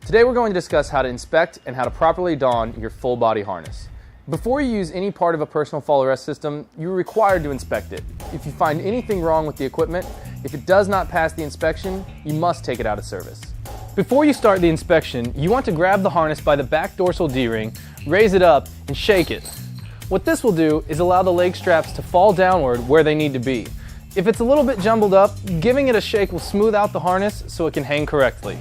Today we're going to discuss how to inspect and how to properly don your full body harness. Before you use any part of a personal fall arrest system, you're required to inspect it. If you find anything wrong with the equipment, if it does not pass the inspection, you must take it out of service. Before you start the inspection, you want to grab the harness by the back dorsal D-ring, raise it up, and shake it. What this will do is allow the leg straps to fall downward where they need to be. If it's a little bit jumbled up, giving it a shake will smooth out the harness so it can hang correctly.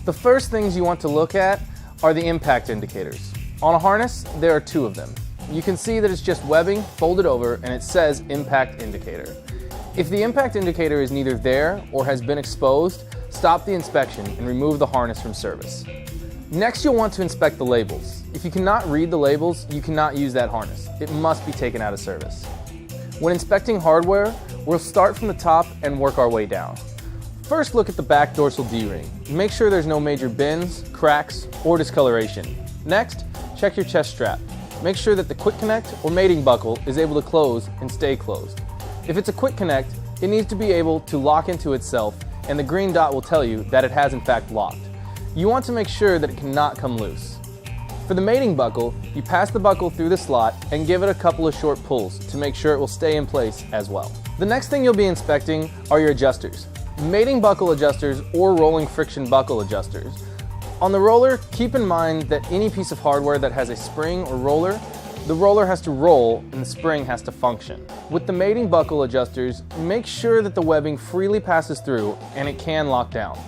The first things you want to look at are the impact indicators. On a harness, there are two of them. You can see that it's just webbing folded over and it says impact indicator. If the impact indicator is neither there or has been exposed, stop the inspection and remove the harness from service. Next, you'll want to inspect the labels. If you cannot read the labels, you cannot use that harness. It must be taken out of service. When inspecting hardware, we'll start from the top and work our way down. First, look at the back dorsal D-ring. Make sure there's no major bends, cracks, or discoloration. Next, check your chest strap. Make sure that the quick connect or mating buckle is able to close and stay closed. If it's a quick connect, it needs to be able to lock into itself, and the green dot will tell you that it has in fact locked. You want to make sure that it cannot come loose. For the mating buckle, you pass the buckle through the slot and give it a couple of short pulls to make sure it will stay in place as well. The next thing you'll be inspecting are your adjusters. Mating buckle adjusters or rolling friction buckle adjusters. On the roller, keep in mind that any piece of hardware that has a spring or roller, the roller has to roll and the spring has to function. With the mating buckle adjusters, make sure that the webbing freely passes through and it can lock down.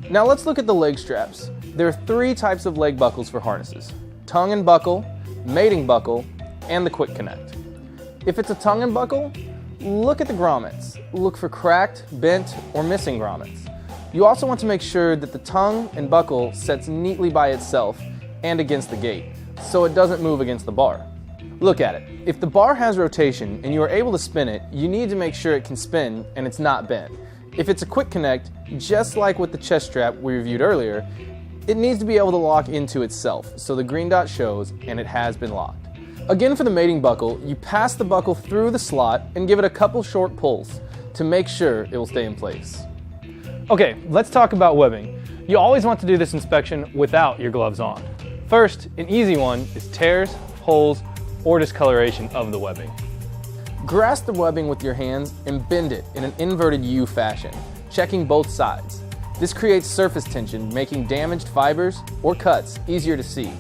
Now let's look at the leg straps. There are three types of leg buckles for harnesses: tongue and buckle, mating buckle, and the quick connect. If it's a tongue and buckle, look at the grommets. Look for cracked, bent, or missing grommets. You also want to make sure that the tongue and buckle sets neatly by itself and against the gate, so it doesn't move against the bar. Look at it. If the bar has rotation and you are able to spin it, you need to make sure it can spin and it's not bent. If it's a quick connect, just like with the chest strap we reviewed earlier, it needs to be able to lock into itself, so the green dot shows and it has been locked. Again, for the mating buckle, you pass the buckle through the slot and give it a couple short pulls to make sure it will stay in place. Okay, let's talk about webbing. You always want to do this inspection without your gloves on. First, an easy one is tears, holes, or discoloration of the webbing. Grasp the webbing with your hands and bend it in an inverted U fashion, checking both sides. This creates surface tension, making damaged fibers or cuts easier to see.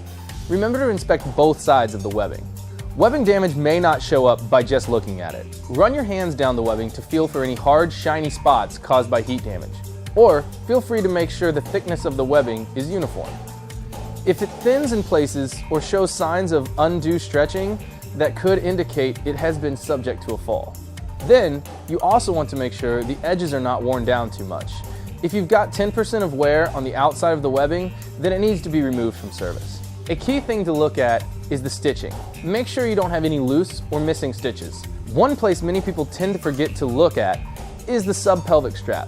Remember to inspect both sides of the webbing. Webbing damage may not show up by just looking at it. Run your hands down the webbing to feel for any hard, shiny spots caused by heat damage. Or feel free to make sure the thickness of the webbing is uniform. If it thins in places or shows signs of undue stretching, that could indicate it has been subject to a fall. Then, you also want to make sure the edges are not worn down too much. If you've got 10% of wear on the outside of the webbing, then it needs to be removed from service. A key thing to look at is the stitching. Make sure you don't have any loose or missing stitches. One place many people tend to forget to look at is the subpelvic strap.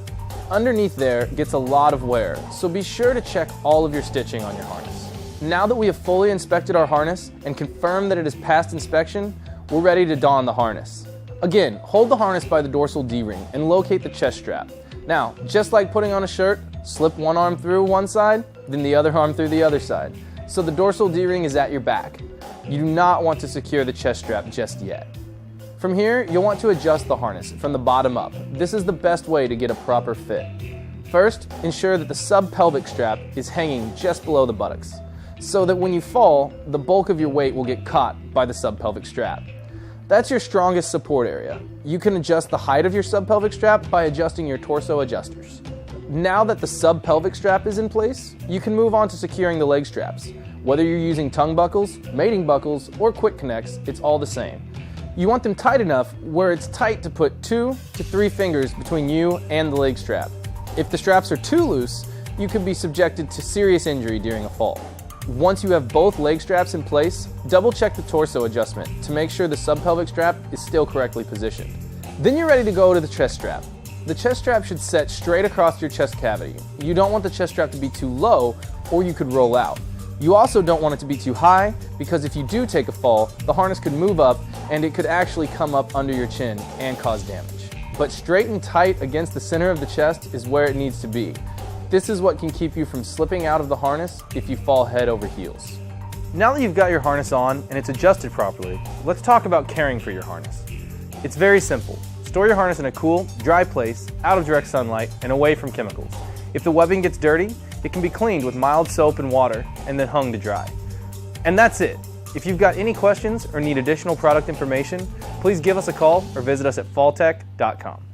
Underneath there gets a lot of wear, so be sure to check all of your stitching on your harness. Now that we have fully inspected our harness and confirmed that it has passed inspection, we're ready to don the harness. Again, hold the harness by the dorsal D-ring and locate the chest strap. Now, just like putting on a shirt, slip one arm through one side, then the other arm through the other side, so the dorsal D-ring is at your back. You do not want to secure the chest strap just yet. From here, you'll want to adjust the harness from the bottom up. This is the best way to get a proper fit. First, ensure that the subpelvic strap is hanging just below the buttocks, so that when you fall, the bulk of your weight will get caught by the subpelvic strap. That's your strongest support area. You can adjust the height of your subpelvic strap by adjusting your torso adjusters. Now that the subpelvic strap is in place, you can move on to securing the leg straps. Whether you're using tongue buckles, mating buckles, or quick connects, it's all the same. You want them tight enough where it's tight to put 2 to 3 fingers between you and the leg strap. If the straps are too loose, you could be subjected to serious injury during a fall. Once you have both leg straps in place, double check the torso adjustment to make sure the subpelvic strap is still correctly positioned. Then you're ready to go to the chest strap. The chest strap should set straight across your chest cavity. You don't want the chest strap to be too low or you could roll out. You also don't want it to be too high because if you do take a fall, the harness could move up and it could actually come up under your chin and cause damage. But straight and tight against the center of the chest is where it needs to be. This is what can keep you from slipping out of the harness if you fall head over heels. Now that you've got your harness on and it's adjusted properly, let's talk about caring for your harness. It's very simple. Store your harness in a cool, dry place, out of direct sunlight, and away from chemicals. If the webbing gets dirty, it can be cleaned with mild soap and water and then hung to dry. And that's it. If you've got any questions or need additional product information, please give us a call or visit us at FallTech.com.